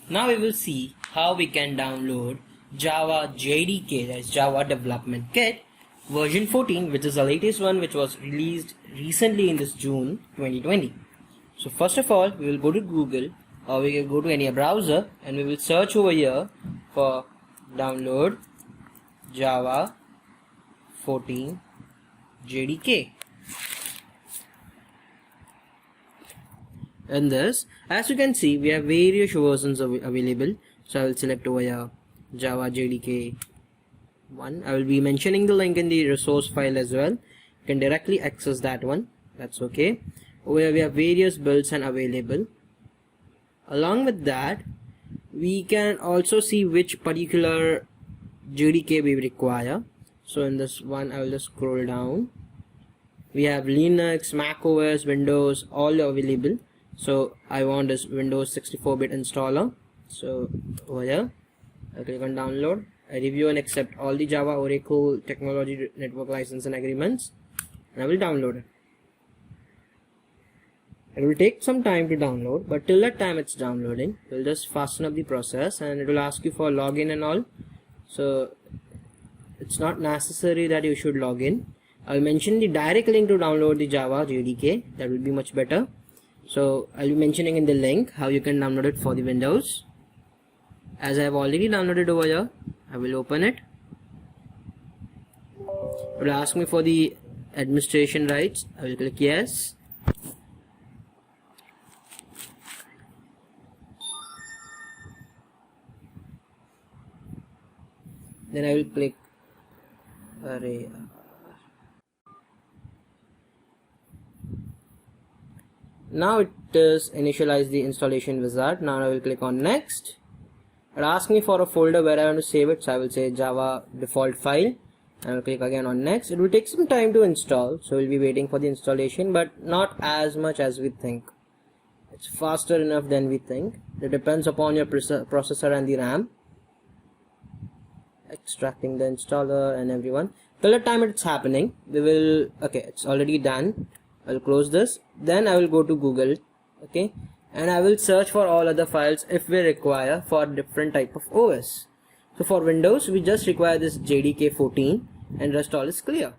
Now we will see how we can download Java JDK, that is Java Development Kit version 14, which is the latest one, which was released recently in this June 2020. So first of all, we will go to Google, or we can go to any browser, and we will search over here for download Java 14 JDK. In this, as you can see, we have various versions available. So I will select over here Java JDK 1. I will be mentioning the link in the resource file as well. You can directly access that one. That's okay. Over here we have various builds and available. Along with that, we can also see which particular JDK we require. So in this one, I will just scroll down. We have Linux, Mac OS, Windows, all available. So I want this Windows 64-bit installer. So over here, I click on download. I review and accept all the Java, Oracle, technology, network license and agreements, and I will download it. It will take some time to download, but till that time it's downloading, we'll just fasten up the process, and it will ask you for login and all. So it's not necessary that you should log in. I'll mention the direct link to download the Java JDK. That will be much better. So I'll be mentioning in the link how you can download it for the Windows. As I have already downloaded over here, I will open it. It will ask me for the administration rights. I will click yes. Then I will click array. Now it is initialized the installation wizard. Now I will click on next. It asks me for a folder where I want to save it, so I will say Java default file, and I will click again on next. It will take some time to install, so we'll be waiting for the installation, but not as much as we think. It's faster enough than we think. It depends upon your processor and the RAM. Extracting the installer and everyone. Till the time it's happening, we will, okay, it's already done. I'll close this. Then I will go to Google, okay, and I will search for all other files if we require for different type of OS. So for Windows, we just require this JDK 14, and rest all is clear.